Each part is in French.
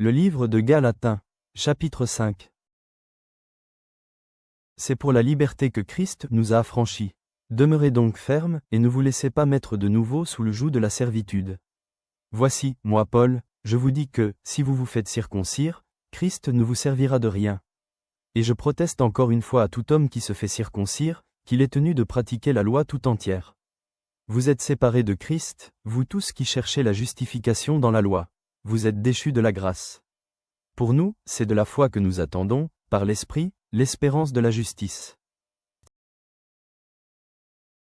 Le livre de Galaten, chapitre 5. C'est pour la liberté que Christ nous a affranchis. Demeurez donc fermes, et ne vous laissez pas mettre de nouveau sous le joug de la servitude. Voici, moi Paul, je vous dis que, si vous vous faites circoncire, Christ ne vous servira de rien. Et je proteste encore une fois à tout homme qui se fait circoncire, qu'il est tenu de pratiquer la loi tout entière. Vous êtes séparés de Christ, vous tous qui cherchez la justification dans la loi. Vous êtes déchus de la grâce. Pour nous, c'est de la foi que nous attendons, par l'Esprit, l'espérance de la justice.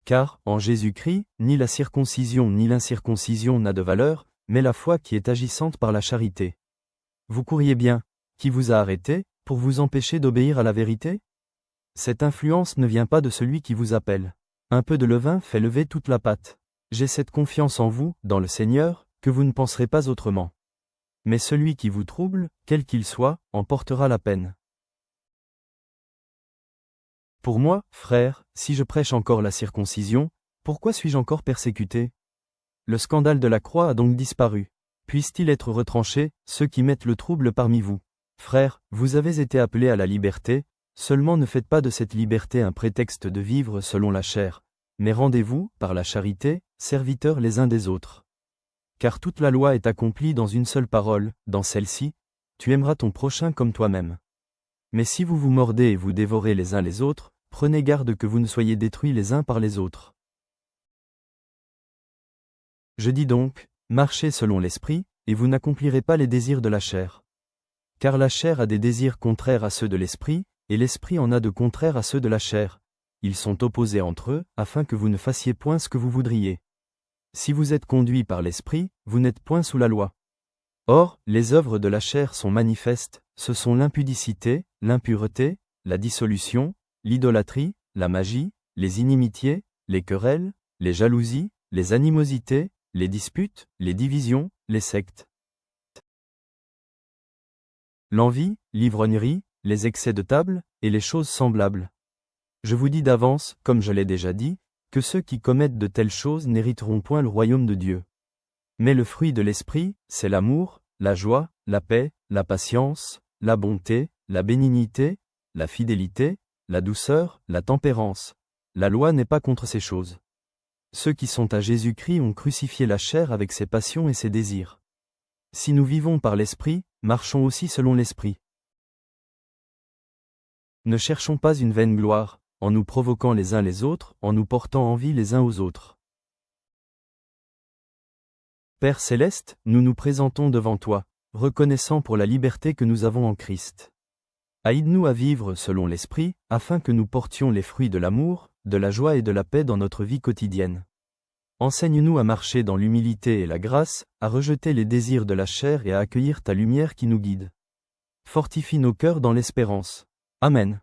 Car, en Jésus-Christ, ni la circoncision ni l'incirconcision n'a de valeur, mais la foi qui est agissante par la charité. Vous courriez bien, qui vous a arrêté, pour vous empêcher d'obéir à la vérité? Cette influence ne vient pas de celui qui vous appelle. Un peu de levain fait lever toute la pâte. J'ai cette confiance en vous, dans le Seigneur, que vous ne penserez pas autrement. Mais celui qui vous trouble, quel qu'il soit, en portera la peine. Pour moi, frère, si je prêche encore la circoncision, pourquoi suis-je encore persécuté? Le scandale de la croix a donc disparu. Puisse-t-il être retranché, ceux qui mettent le trouble parmi vous? Frères, vous avez été appelés à la liberté, seulement ne faites pas de cette liberté un prétexte de vivre selon la chair, mais rendez-vous, par la charité, serviteurs les uns des autres. Car toute la loi est accomplie dans une seule parole, dans celle-ci, tu aimeras ton prochain comme toi-même. Mais si vous vous mordez et vous dévorez les uns les autres, prenez garde que vous ne soyez détruits les uns par les autres. Je dis donc, marchez selon l'esprit, et vous n'accomplirez pas les désirs de la chair. Car la chair a des désirs contraires à ceux de l'esprit, et l'esprit en a de contraires à ceux de la chair. Ils sont opposés entre eux, afin que vous ne fassiez point ce que vous voudriez. Si vous êtes conduits par l'esprit, vous n'êtes point sous la loi. Or, les œuvres de la chair sont manifestes, ce sont l'impudicité, l'impureté, la dissolution, l'idolâtrie, la magie, les inimitiés, les querelles, les jalousies, les animosités, les disputes, les divisions, les sectes. L'envie, l'ivrognerie, les excès de table, et les choses semblables. Je vous dis d'avance, comme je l'ai déjà dit, que ceux qui commettent de telles choses n'hériteront point le royaume de Dieu. Mais le fruit de l'esprit, c'est l'amour, la joie, la paix, la patience, la bonté, la bénignité, la fidélité, la douceur, la tempérance. La loi n'est pas contre ces choses. Ceux qui sont à Jésus-Christ ont crucifié la chair avec ses passions et ses désirs. Si nous vivons par l'esprit, marchons aussi selon l'esprit. Ne cherchons pas une vaine gloire, en nous provoquant les uns les autres, en nous portant envie les uns aux autres. Père céleste, nous nous présentons devant toi, reconnaissant pour la liberté que nous avons en Christ. Aide-nous à vivre selon l'esprit, afin que nous portions les fruits de l'amour, de la joie et de la paix dans notre vie quotidienne. Enseigne-nous à marcher dans l'humilité et la grâce, à rejeter les désirs de la chair et à accueillir ta lumière qui nous guide. Fortifie nos cœurs dans l'espérance. Amen.